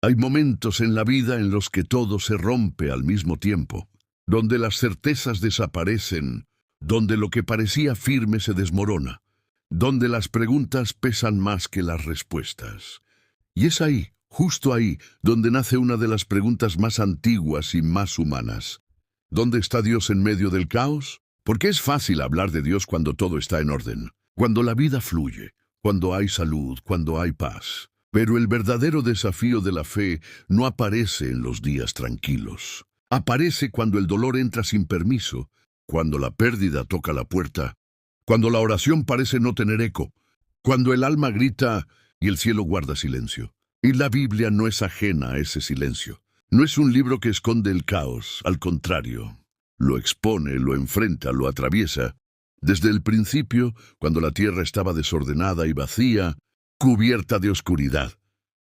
Hay momentos en la vida en los que todo se rompe al mismo tiempo, donde las certezas desaparecen, donde lo que parecía firme se desmorona, donde las preguntas pesan más que las respuestas. Y es ahí, justo ahí, donde nace una de las preguntas más antiguas y más humanas. ¿Dónde está Dios en medio del caos? Porque es fácil hablar de Dios cuando todo está en orden, cuando la vida fluye, cuando hay salud, cuando hay paz. Pero el verdadero desafío de la fe no aparece en los días tranquilos. Aparece cuando el dolor entra sin permiso, cuando la pérdida toca la puerta, cuando la oración parece no tener eco, cuando el alma grita y el cielo guarda silencio. Y la Biblia no es ajena a ese silencio. No es un libro que esconde el caos, al contrario. Lo expone, lo enfrenta, lo atraviesa. Desde el principio, cuando la tierra estaba desordenada y vacía, cubierta de oscuridad,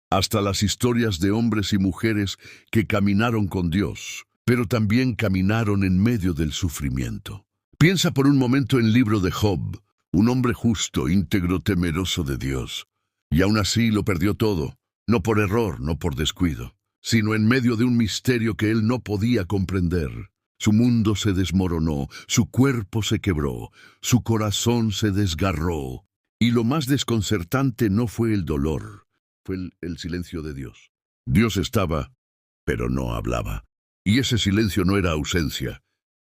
hasta las historias de hombres y mujeres que caminaron con Dios, pero también caminaron en medio del sufrimiento. Piensa por un momento en el libro de Job, un hombre justo, íntegro, temeroso de Dios. Y aún así lo perdió todo, no por error, no por descuido, sino en medio de un misterio que él no podía comprender. Su mundo se desmoronó, su cuerpo se quebró, su corazón se desgarró. Y lo más desconcertante no fue el dolor, fue el silencio de Dios. Dios estaba, pero no hablaba. Y ese silencio no era ausencia,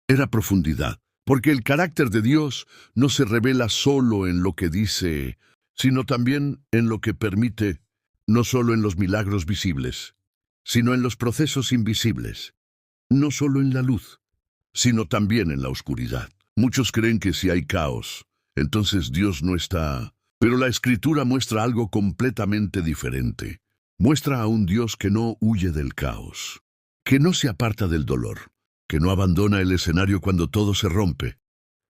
era profundidad. Porque el carácter de Dios no se revela solo en lo que dice, sino también en lo que permite, no solo en los milagros visibles, sino en los procesos invisibles, no solo en la luz, sino también en la oscuridad. Muchos creen que si hay caos, entonces Dios no está. Pero la Escritura muestra algo completamente diferente. Muestra a un Dios que no huye del caos, que no se aparta del dolor, que no abandona el escenario cuando todo se rompe,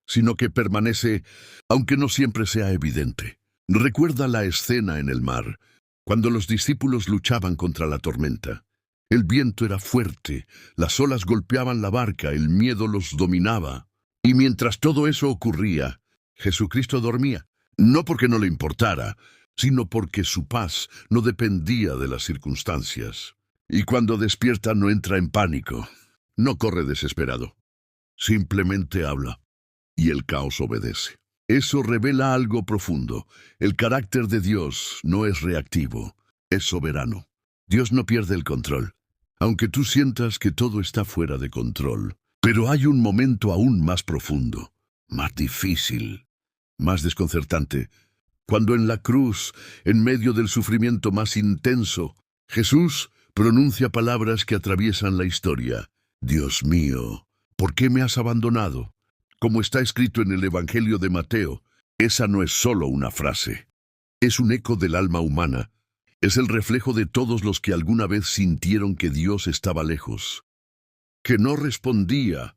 sino que permanece, aunque no siempre sea evidente. Recuerda la escena en el mar, cuando los discípulos luchaban contra la tormenta. El viento era fuerte, las olas golpeaban la barca, el miedo los dominaba. Y mientras todo eso ocurría, Jesucristo dormía, no porque no le importara, sino porque su paz no dependía de las circunstancias. Y cuando despierta no entra en pánico, no corre desesperado, simplemente habla, y el caos obedece. Eso revela algo profundo. El carácter de Dios no es reactivo, es soberano. Dios no pierde el control, aunque tú sientas que todo está fuera de control. Pero hay un momento aún más profundo, más difícil, más desconcertante, cuando en la cruz, en medio del sufrimiento más intenso, Jesús pronuncia palabras que atraviesan la historia. Dios mío, ¿por qué me has abandonado? Como está escrito en el Evangelio de Mateo, esa no es solo una frase, es un eco del alma humana. Es el reflejo de todos los que alguna vez sintieron que Dios estaba lejos, que no respondía,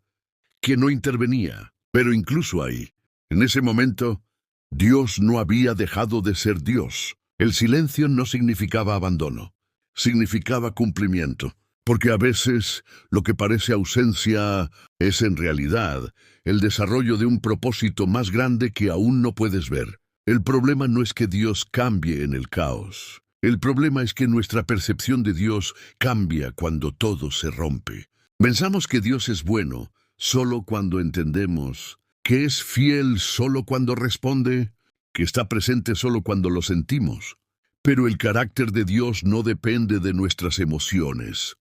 que no intervenía. Pero incluso ahí, en ese momento, Dios no había dejado de ser Dios. El silencio no significaba abandono, significaba cumplimiento. Porque a veces lo que parece ausencia es en realidad el desarrollo de un propósito más grande que aún no puedes ver. El problema no es que Dios cambie en el caos. El problema es que nuestra percepción de Dios cambia cuando todo se rompe. Pensamos que Dios es bueno solo cuando entendemos, que es fiel solo cuando responde, que está presente solo cuando lo sentimos. Pero el carácter de Dios no depende de nuestras emociones,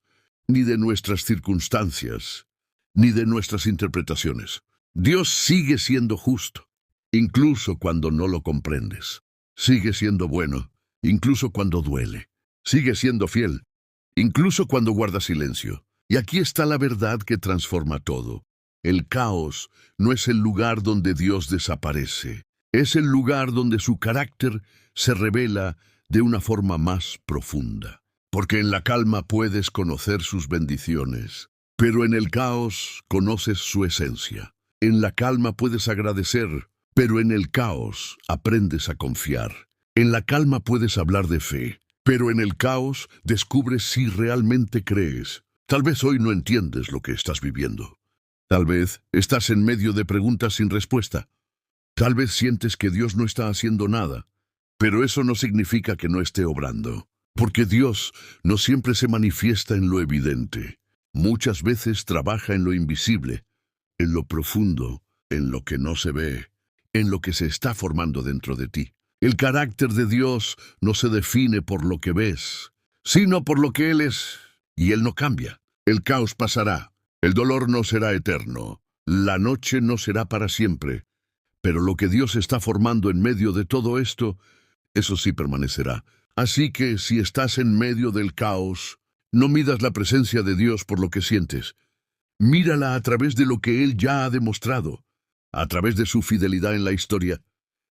ni de nuestras circunstancias, ni de nuestras interpretaciones. Dios sigue siendo justo, incluso cuando no lo comprendes. Sigue siendo bueno, incluso cuando duele. Sigue siendo fiel, incluso cuando guarda silencio. Y aquí está la verdad que transforma todo. El caos no es el lugar donde Dios desaparece. Es el lugar donde su carácter se revela de una forma más profunda. Porque en la calma puedes conocer sus bendiciones, pero en el caos conoces su esencia. En la calma puedes agradecer, pero en el caos aprendes a confiar. En la calma puedes hablar de fe, pero en el caos descubres si realmente crees. Tal vez hoy no entiendes lo que estás viviendo. Tal vez estás en medio de preguntas sin respuesta. Tal vez sientes que Dios no está haciendo nada, pero eso no significa que no esté obrando. Porque Dios no siempre se manifiesta en lo evidente. Muchas veces trabaja en lo invisible, en lo profundo, en lo que no se ve, en lo que se está formando dentro de ti. El carácter de Dios no se define por lo que ves, sino por lo que Él es, y Él no cambia. El caos pasará, el dolor no será eterno, la noche no será para siempre, pero lo que Dios está formando en medio de todo esto, eso sí permanecerá. Así que si estás en medio del caos, no midas la presencia de Dios por lo que sientes. Mírala a través de lo que Él ya ha demostrado, a través de su fidelidad en la historia,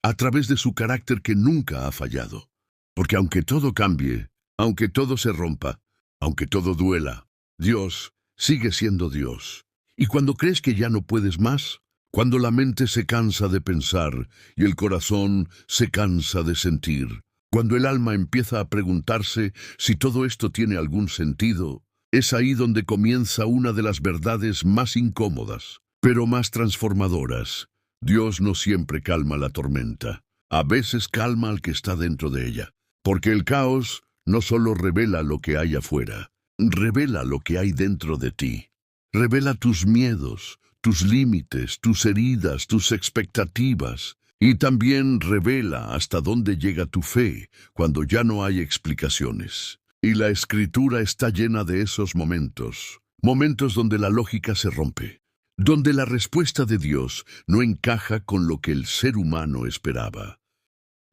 a través de su carácter que nunca ha fallado. Porque aunque todo cambie, aunque todo se rompa, aunque todo duela, Dios sigue siendo Dios. Y cuando crees que ya no puedes más, cuando la mente se cansa de pensar y el corazón se cansa de sentir, cuando el alma empieza a preguntarse si todo esto tiene algún sentido, es ahí donde comienza una de las verdades más incómodas, pero más transformadoras. Dios no siempre calma la tormenta. A veces calma al que está dentro de ella. Porque el caos no solo revela lo que hay afuera, revela lo que hay dentro de ti. Revela tus miedos, tus límites, tus heridas, tus expectativas. Y también revela hasta dónde llega tu fe cuando ya no hay explicaciones. Y la Escritura está llena de esos momentos, momentos donde la lógica se rompe, donde la respuesta de Dios no encaja con lo que el ser humano esperaba.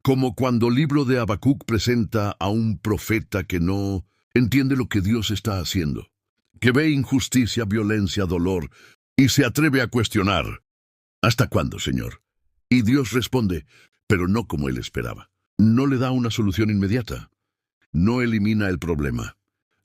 Como cuando el libro de Habacuc presenta a un profeta que no entiende lo que Dios está haciendo, que ve injusticia, violencia, dolor, y se atreve a cuestionar: ¿hasta cuándo, Señor? Y Dios responde, pero no como él esperaba. No le da una solución inmediata. No elimina el problema.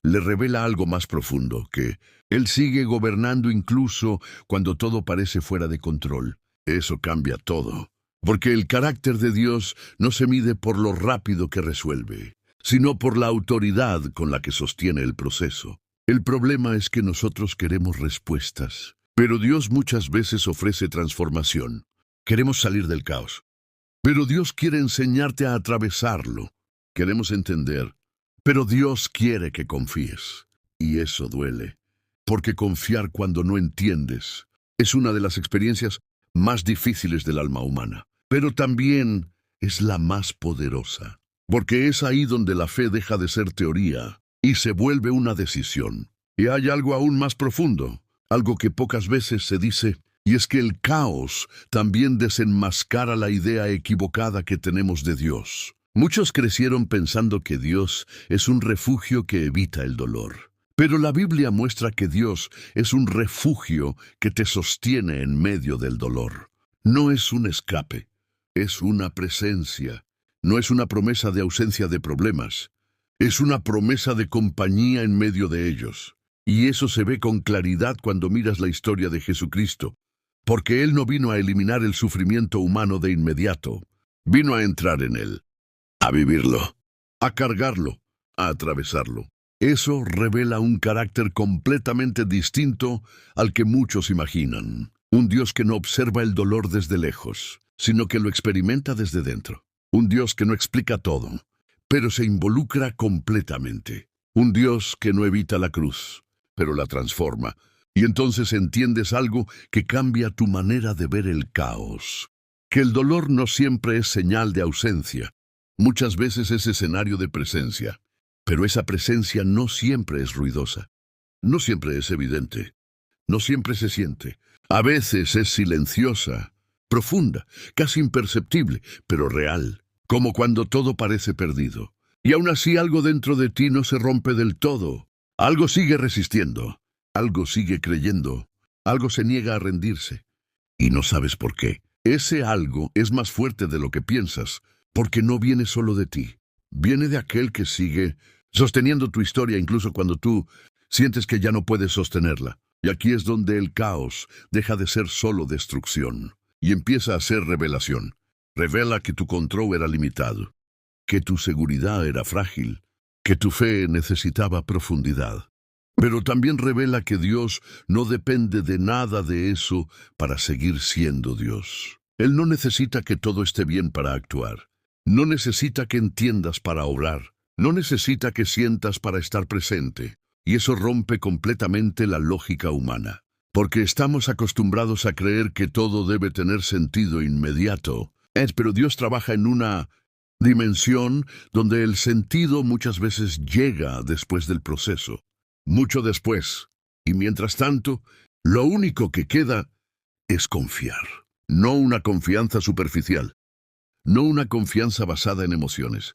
Le revela algo más profundo, que Él sigue gobernando incluso cuando todo parece fuera de control. Eso cambia todo. Porque el carácter de Dios no se mide por lo rápido que resuelve, sino por la autoridad con la que sostiene el proceso. El problema es que nosotros queremos respuestas, pero Dios muchas veces ofrece transformación. Queremos salir del caos, pero Dios quiere enseñarte a atravesarlo. Queremos entender, pero Dios quiere que confíes. Y eso duele, porque confiar cuando no entiendes es una de las experiencias más difíciles del alma humana, pero también es la más poderosa, porque es ahí donde la fe deja de ser teoría y se vuelve una decisión. Y hay algo aún más profundo, algo que pocas veces se dice, y es que el caos también desenmascara la idea equivocada que tenemos de Dios. Muchos crecieron pensando que Dios es un refugio que evita el dolor. Pero la Biblia muestra que Dios es un refugio que te sostiene en medio del dolor. No es un escape, es una presencia. No es una promesa de ausencia de problemas, es una promesa de compañía en medio de ellos. Y eso se ve con claridad cuando miras la historia de Jesucristo, porque Él no vino a eliminar el sufrimiento humano de inmediato, vino a entrar en él, a vivirlo, a cargarlo, a atravesarlo. Eso revela un carácter completamente distinto al que muchos imaginan. Un Dios que no observa el dolor desde lejos, sino que lo experimenta desde dentro. Un Dios que no explica todo, pero se involucra completamente. Un Dios que no evita la cruz, pero la transforma. Y entonces entiendes algo que cambia tu manera de ver el caos. Que el dolor no siempre es señal de ausencia. Muchas veces es escenario de presencia. Pero esa presencia no siempre es ruidosa. No siempre es evidente. No siempre se siente. A veces es silenciosa, profunda, casi imperceptible, pero real. Como cuando todo parece perdido. Y aún así algo dentro de ti no se rompe del todo. Algo sigue resistiendo. Algo sigue creyendo, algo se niega a rendirse, y no sabes por qué. Ese algo es más fuerte de lo que piensas, porque no viene solo de ti. Viene de aquel que sigue sosteniendo tu historia incluso cuando tú sientes que ya no puedes sostenerla. Y aquí es donde el caos deja de ser solo destrucción, y empieza a ser revelación. Revela que tu control era limitado, que tu seguridad era frágil, que tu fe necesitaba profundidad. Pero también revela que Dios no depende de nada de eso para seguir siendo Dios. Él no necesita que todo esté bien para actuar. No necesita que entiendas para obrar. No necesita que sientas para estar presente, y eso rompe completamente la lógica humana. Porque estamos acostumbrados a creer que todo debe tener sentido inmediato. Pero Dios trabaja en una dimensión donde el sentido muchas veces llega después del proceso, mucho después. Y mientras tanto, lo único que queda es confiar. No una confianza superficial, no una confianza basada en emociones,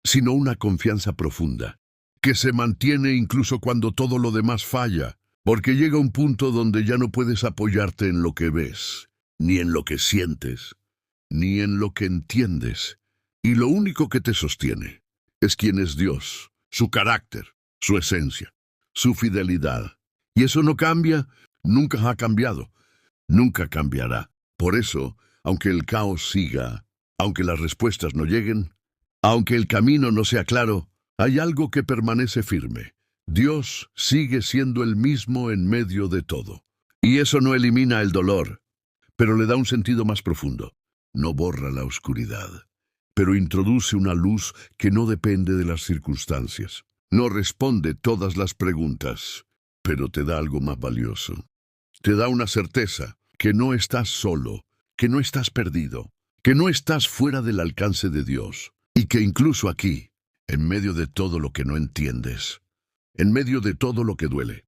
sino una confianza profunda, que se mantiene incluso cuando todo lo demás falla, porque llega un punto donde ya no puedes apoyarte en lo que ves, ni en lo que sientes, ni en lo que entiendes. Y lo único que te sostiene es quién es Dios, su carácter, su esencia, su fidelidad. Y eso no cambia, nunca ha cambiado, nunca cambiará. Por eso, aunque el caos siga, aunque las respuestas no lleguen, aunque el camino no sea claro, hay algo que permanece firme. Dios sigue siendo el mismo en medio de todo. Y eso no elimina el dolor, pero le da un sentido más profundo. No borra la oscuridad, pero introduce una luz que no depende de las circunstancias. No responde todas las preguntas, pero te da algo más valioso. Te da una certeza que no estás solo, que no estás perdido, que no estás fuera del alcance de Dios, y que incluso aquí, en medio de todo lo que no entiendes, en medio de todo lo que duele,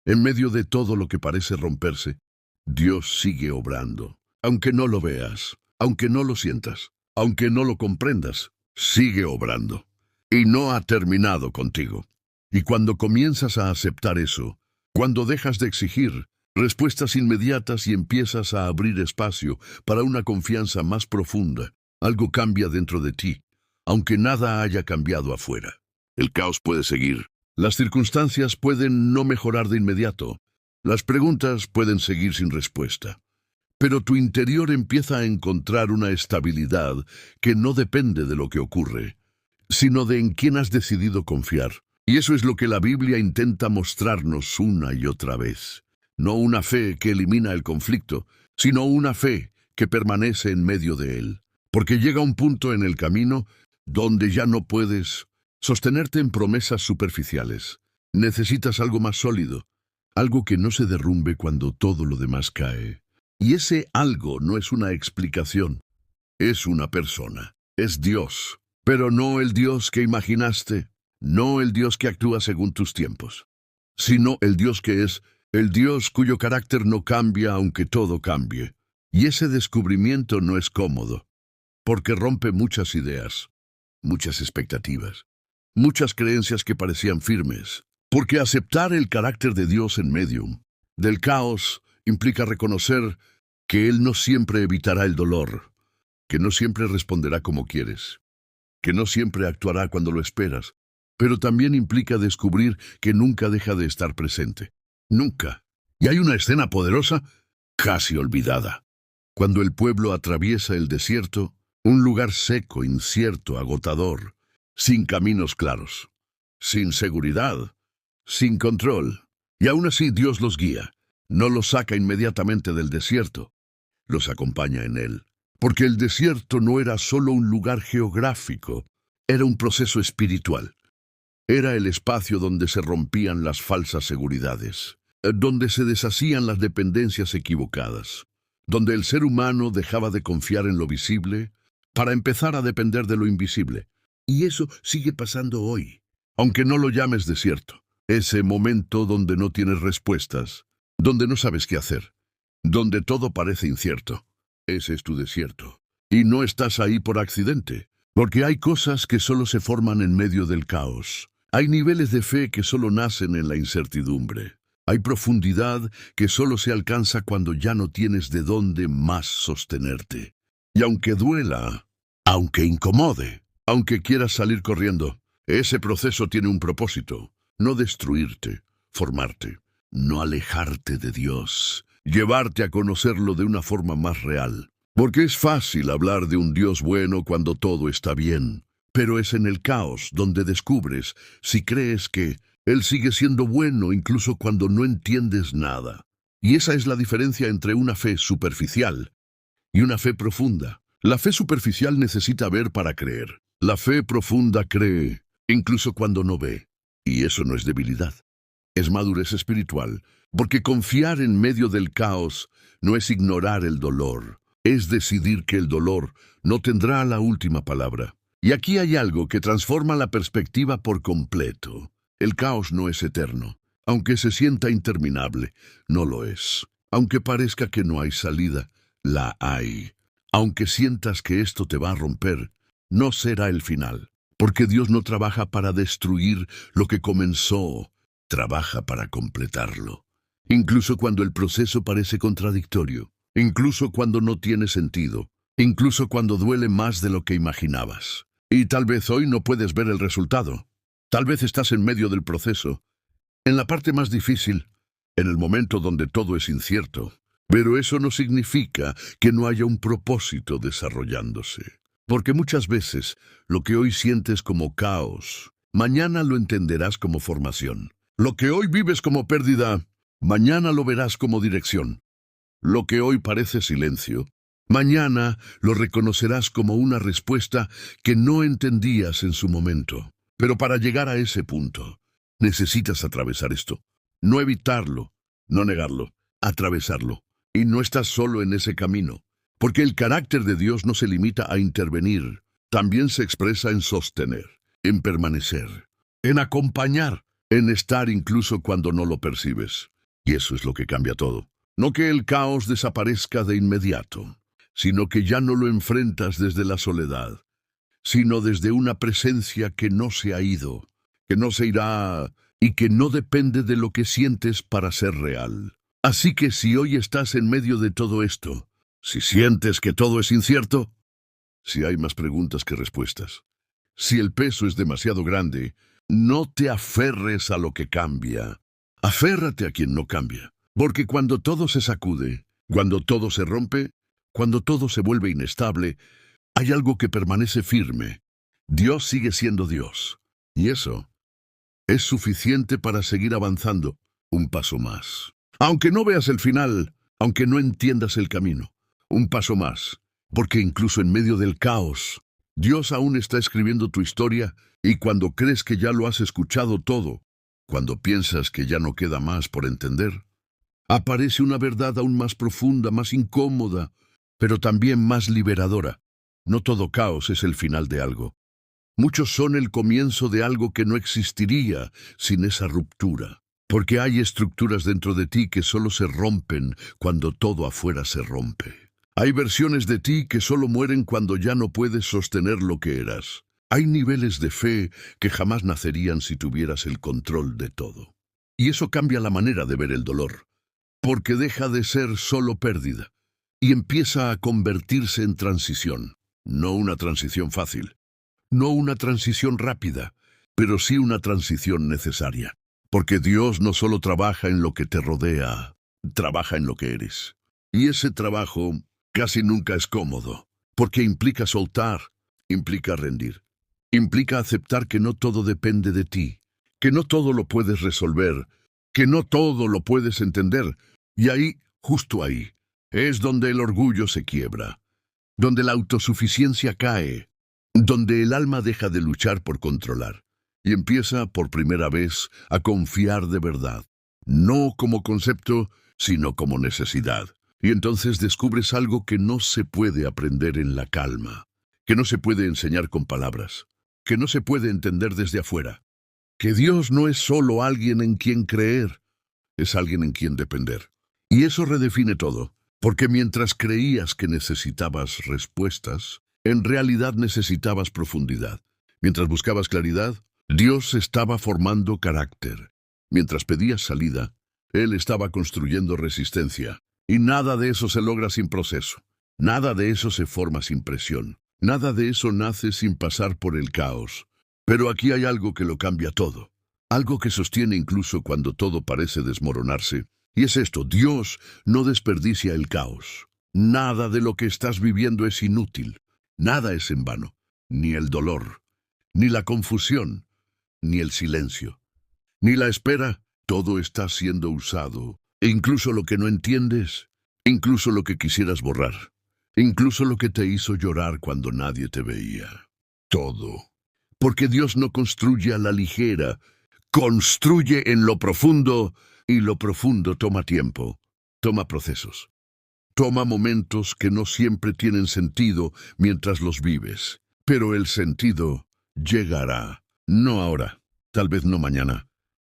en medio de todo lo que parece romperse, Dios sigue obrando. Aunque no lo veas, aunque no lo sientas, aunque no lo comprendas, sigue obrando. Y no ha terminado contigo. Y cuando comienzas a aceptar eso, cuando dejas de exigir respuestas inmediatas y empiezas a abrir espacio para una confianza más profunda, algo cambia dentro de ti, aunque nada haya cambiado afuera. El caos puede seguir. Las circunstancias pueden no mejorar de inmediato. Las preguntas pueden seguir sin respuesta. Pero tu interior empieza a encontrar una estabilidad que no depende de lo que ocurre, sino de en quién has decidido confiar. Y eso es lo que la Biblia intenta mostrarnos una y otra vez. No una fe que elimina el conflicto, sino una fe que permanece en medio de él. Porque llega un punto en el camino donde ya no puedes sostenerte en promesas superficiales. Necesitas algo más sólido, algo que no se derrumbe cuando todo lo demás cae. Y ese algo no es una explicación, es una persona, es Dios, pero no el Dios que imaginaste, no el Dios que actúa según tus tiempos, sino el Dios que es, el Dios cuyo carácter no cambia aunque todo cambie. Y ese descubrimiento no es cómodo, porque rompe muchas ideas, muchas expectativas, muchas creencias que parecían firmes, porque aceptar el carácter de Dios en medio del caos implica reconocer que Él no siempre evitará el dolor, que no siempre responderá como quieres, que no siempre actuará cuando lo esperas, pero también implica descubrir que nunca deja de estar presente. Nunca. Y hay una escena poderosa, casi olvidada. Cuando el pueblo atraviesa el desierto, un lugar seco, incierto, agotador, sin caminos claros, sin seguridad, sin control. Y aún así Dios los guía. No los saca inmediatamente del desierto, los acompaña en él. Porque el desierto no era solo un lugar geográfico, era un proceso espiritual. Era el espacio donde se rompían las falsas seguridades, donde se deshacían las dependencias equivocadas, donde el ser humano dejaba de confiar en lo visible para empezar a depender de lo invisible. Y eso sigue pasando hoy, aunque no lo llames desierto. Ese momento donde no tienes respuestas, donde no sabes qué hacer, donde todo parece incierto. Ese es tu desierto. Y no estás ahí por accidente, porque hay cosas que solo se forman en medio del caos. Hay niveles de fe que solo nacen en la incertidumbre. Hay profundidad que solo se alcanza cuando ya no tienes de dónde más sostenerte. Y aunque duela, aunque incomode, aunque quieras salir corriendo, ese proceso tiene un propósito: no destruirte, formarte. No alejarte de Dios, llevarte a conocerlo de una forma más real. Porque es fácil hablar de un Dios bueno cuando todo está bien, pero es en el caos donde descubres si crees que Él sigue siendo bueno incluso cuando no entiendes nada. Y esa es la diferencia entre una fe superficial y una fe profunda. La fe superficial necesita ver para creer. La fe profunda cree, incluso cuando no ve. Y eso no es debilidad, es madurez espiritual, porque confiar en medio del caos no es ignorar el dolor, es decidir que el dolor no tendrá la última palabra. Y aquí hay algo que transforma la perspectiva por completo. El caos no es eterno. Aunque se sienta interminable, no lo es. Aunque parezca que no hay salida, la hay. Aunque sientas que esto te va a romper, no será el final. Porque Dios no trabaja para destruir lo que comenzó, trabaja para completarlo. Incluso cuando el proceso parece contradictorio, incluso cuando no tiene sentido, incluso cuando duele más de lo que imaginabas. Y tal vez hoy no puedes ver el resultado. Tal vez estás en medio del proceso, en la parte más difícil, en el momento donde todo es incierto. Pero eso no significa que no haya un propósito desarrollándose. Porque muchas veces lo que hoy sientes como caos, mañana lo entenderás como formación. Lo que hoy vives como pérdida, mañana lo verás como dirección. Lo que hoy parece silencio, mañana lo reconocerás como una respuesta que no entendías en su momento. Pero para llegar a ese punto, necesitas atravesar esto. No evitarlo, no negarlo, atravesarlo. Y no estás solo en ese camino. Porque el carácter de Dios no se limita a intervenir, también se expresa en sostener, en permanecer, en acompañar, en estar incluso cuando no lo percibes. Y eso es lo que cambia todo. No que el caos desaparezca de inmediato, sino que ya no lo enfrentas desde la soledad, sino desde una presencia que no se ha ido, que no se irá y que no depende de lo que sientes para ser real. Así que si hoy estás en medio de todo esto, si sientes que todo es incierto, si hay más preguntas que respuestas, si el peso es demasiado grande, no te aferres a lo que cambia. Aférrate a quien no cambia. Porque cuando todo se sacude, cuando todo se rompe, cuando todo se vuelve inestable, hay algo que permanece firme. Dios sigue siendo Dios. Y eso es suficiente para seguir avanzando un paso más. Aunque no veas el final, aunque no entiendas el camino, un paso más, porque incluso en medio del caos, Dios aún está escribiendo tu historia y cuando crees que ya lo has escuchado todo, cuando piensas que ya no queda más por entender, aparece una verdad aún más profunda, más incómoda, pero también más liberadora. No todo caos es el final de algo. Muchos son el comienzo de algo que no existiría sin esa ruptura. Porque hay estructuras dentro de ti que solo se rompen cuando todo afuera se rompe. Hay versiones de ti que solo mueren cuando ya no puedes sostener lo que eras. Hay niveles de fe que jamás nacerían si tuvieras el control de todo. Y eso cambia la manera de ver el dolor, porque deja de ser solo pérdida y empieza a convertirse en transición. No una transición fácil, no una transición rápida, pero sí una transición necesaria. Porque Dios no solo trabaja en lo que te rodea, trabaja en lo que eres. Y ese trabajo casi nunca es cómodo, porque implica soltar, implica rendir, implica aceptar que no todo depende de ti, que no todo lo puedes resolver, que no todo lo puedes entender. Y ahí, justo ahí, es donde el orgullo se quiebra, donde la autosuficiencia cae, donde el alma deja de luchar por controlar. Y empieza por primera vez a confiar de verdad, no como concepto, sino como necesidad. Y entonces descubres algo que no se puede aprender en la calma, que no se puede enseñar con palabras, que no se puede entender desde afuera, que Dios no es solo alguien en quien creer, es alguien en quien depender. Y eso redefine todo, porque mientras creías que necesitabas respuestas, en realidad necesitabas profundidad. Mientras buscabas claridad, Dios estaba formando carácter. Mientras pedías salida, Él estaba construyendo resistencia. Y nada de eso se logra sin proceso. Nada de eso se forma sin presión. Nada de eso nace sin pasar por el caos. Pero aquí hay algo que lo cambia todo. Algo que sostiene incluso cuando todo parece desmoronarse. Y es esto: Dios no desperdicia el caos. Nada de lo que estás viviendo es inútil. Nada es en vano. Ni el dolor, ni la confusión, ni el silencio, ni la espera. Todo está siendo usado. E incluso lo que no entiendes, incluso lo que quisieras borrar, incluso lo que te hizo llorar cuando nadie te veía. Todo. Porque Dios no construye a la ligera, construye en lo profundo, y lo profundo toma tiempo, toma procesos. Toma momentos que no siempre tienen sentido mientras los vives, pero el sentido llegará. No ahora, tal vez no mañana,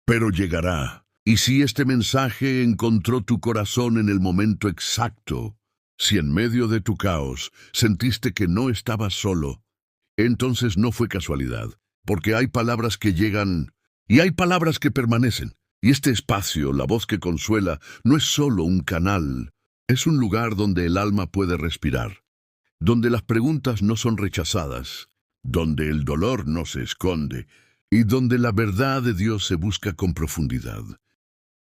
pero llegará. Y si este mensaje encontró tu corazón en el momento exacto, si en medio de tu caos sentiste que no estabas solo, entonces no fue casualidad, porque hay palabras que llegan y hay palabras que permanecen. Y este espacio, la voz que consuela, no es solo un canal. Es un lugar donde el alma puede respirar, donde las preguntas no son rechazadas, donde el dolor no se esconde y donde la verdad de Dios se busca con profundidad.